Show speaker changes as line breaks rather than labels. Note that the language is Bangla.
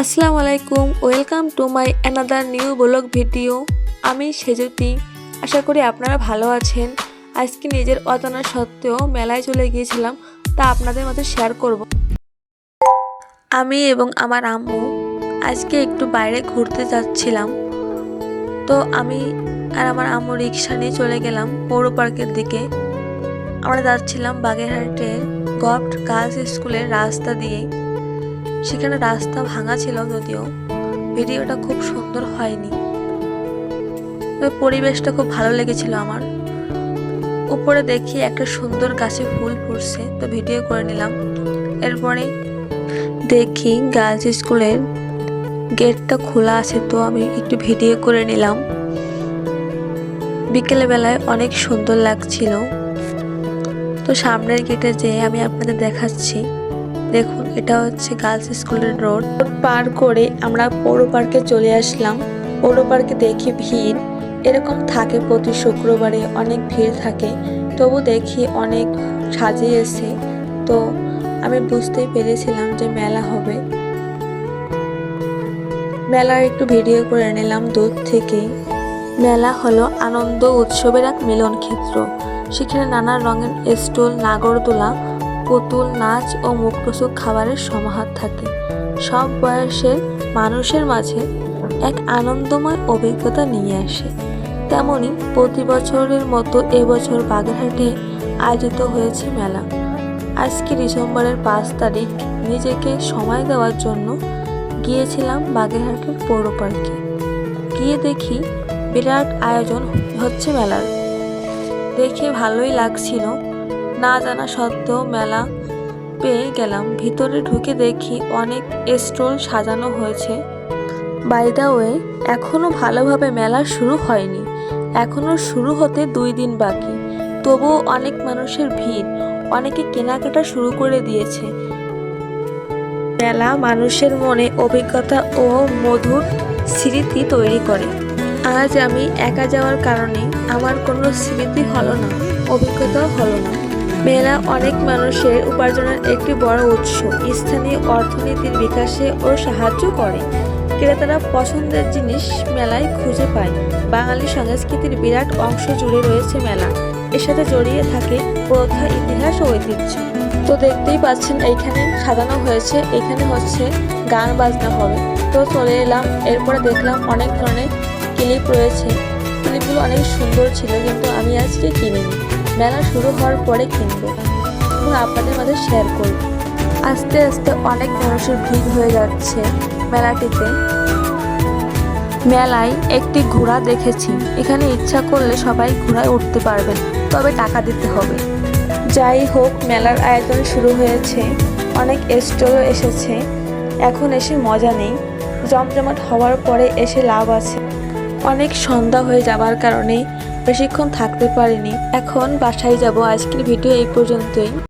আসসালামু আলাইকুম, welcome to my another new blog video. আমি সেজুতি। আশা করি আপনারা ভালো আছেন। আজকে নিজের অজানা সত্ত্বেও মেলায় চলে গিয়েছিলাম, তা আপনাদের মাঝে শেয়ার করব। আমি এবং আমার আম্মু আজকে একটু বাইরে ঘুরতে যাচ্ছিলাম। তো আমি আর আমার আম্মু রিক্সা নিয়ে চলে গেলাম পৌর পার্কের দিকে। আমরা যাচ্ছিলাম বাগেরহাটের গভট গার্লস স্কুলের রাস্তা দিয়ে। সেখানে রাস্তা ভাঙা ছিল, যদিও ভিডিওটা খুব সুন্দর হয়নি, তবে পরিবেশটা খুব ভালো লেগেছিল আমার। উপরে দেখি একটা সুন্দর গাছে ফুল ফুটছে, তো ভিডিও করে নিলাম। এরপরে দেখি গার্লস স্কুলের গেটটা খোলা আছে, তো আমি একটু ভিডিও করে নিলাম। বিকেল বেলায় অনেক সুন্দর লাগছিল। তো সামনের গেটে যেয়ে আমি আপনাদের দেখাচ্ছি। দেখুন, এটা হচ্ছে গার্লস স্কুলের রোড পার করে আমরা পৌর পার্কে চলে আসলাম। পৌর পার্কে দেখি ভিড় এরকম থাকে, প্রতি শুক্রবারে অনেক ভিড় থাকে। তবু দেখি অনেক সাজিয়েছে, তো আমি বুঝতেই পেরেছিলাম যে মেলা হবে। মেলার একটু ভিডিও করে নিলাম দূর থেকেই। মেলা হলো আনন্দ উৎসবের এক মিলন ক্ষেত্র। সেখানে নানা রঙের স্টল, নাগরদোলা, পুতুল নাচ ও মুখরোচক খাবারের সমাহার থাকে। সব বয়সের মানুষের মাঝে এক আনন্দময় অভিজ্ঞতা নিয়ে আসে। তেমনি প্রতি বছরের মতো এবছর বাগেরহাটে আয়োজিত হয়েছে মেলা। আজকে ডিসেম্বরের 5 তারিখ নিজেকে সময় দেওয়ার জন্য গিয়েছিলাম বাগেরহাটের পৌর পার্কে। গিয়ে দেখি বিরাট আয়োজন হচ্ছে মেলার। দেখে ভালোই লাগছিল, না জানা সত্ত্বেও মেলা পেয়ে গেলাম। ভিতরে ঢুকে দেখি অনেক স্টল সাজানো হয়েছে। বাই দ্য ওয়ে, এখনও ভালোভাবে মেলা শুরু হয়নি, এখনও শুরু হতে 2 দিন বাকি। তবুও অনেক মানুষের ভিড়, অনেকে কেনাকাটা শুরু করে দিয়েছে। মেলা মানুষের মনে অভিজ্ঞতা ও মধুর স্মৃতি তৈরি করে। আজ আমি একা যাওয়ার কারণে আমার কোনো স্মৃতি হলো না, অভিজ্ঞতাও হলো না। মেলা অনেক মানুষের উপার্জনের একটি বড় উৎস, স্থানীয় অর্থনীতির বিকাশে ও সাহায্য করে। ক্রেতারা পছন্দের জিনিস মেলায় খুঁজে পায়। বাঙালি সংস্কৃতির বিরাট অংশ জুড়ে রয়েছে মেলা। এর সাথে জড়িয়ে থাকে প্রথা, ইতিহাস ও ঐতিহ্য। তো দেখতেই পাচ্ছেন এইখানে সাজানো হয়েছে, এখানে হচ্ছে গান বাজনা হবে। তো চলে এলাম। এরপরে দেখলাম অনেক ধরনের ক্লিপ রয়েছে। ক্লিপগুলো অনেক সুন্দর ছিল, কিন্তু আমি আজকে কিনিনি। মেলা শুরু হওয়ার পরে কিনবো এবং আপনাদের মাঝে শেয়ার করব। আস্তে আস্তে অনেক মানুষের ভিড় হয়ে যাচ্ছে মেলাটিতে। মেলায় একটি ঘোড়া দেখেছি। এখানে ইচ্ছা করলে সবাই ঘোড়ায় উঠতে পারবেন, তবে টাকা দিতে হবে। যাই হোক, মেলার আয়োজন শুরু হয়েছে, অনেক স্টলও এসেছে। এখন এসে মজা নেই, জমজমাট হওয়ার পরে এসে লাভ আছে। অনেক সন্ধ্যা হয়ে যাবার কারণে বেশিক্ষণ থাকতে পারিনি। এখন বাসায় যাব। আজকের ভিডিও এই পর্যন্তই।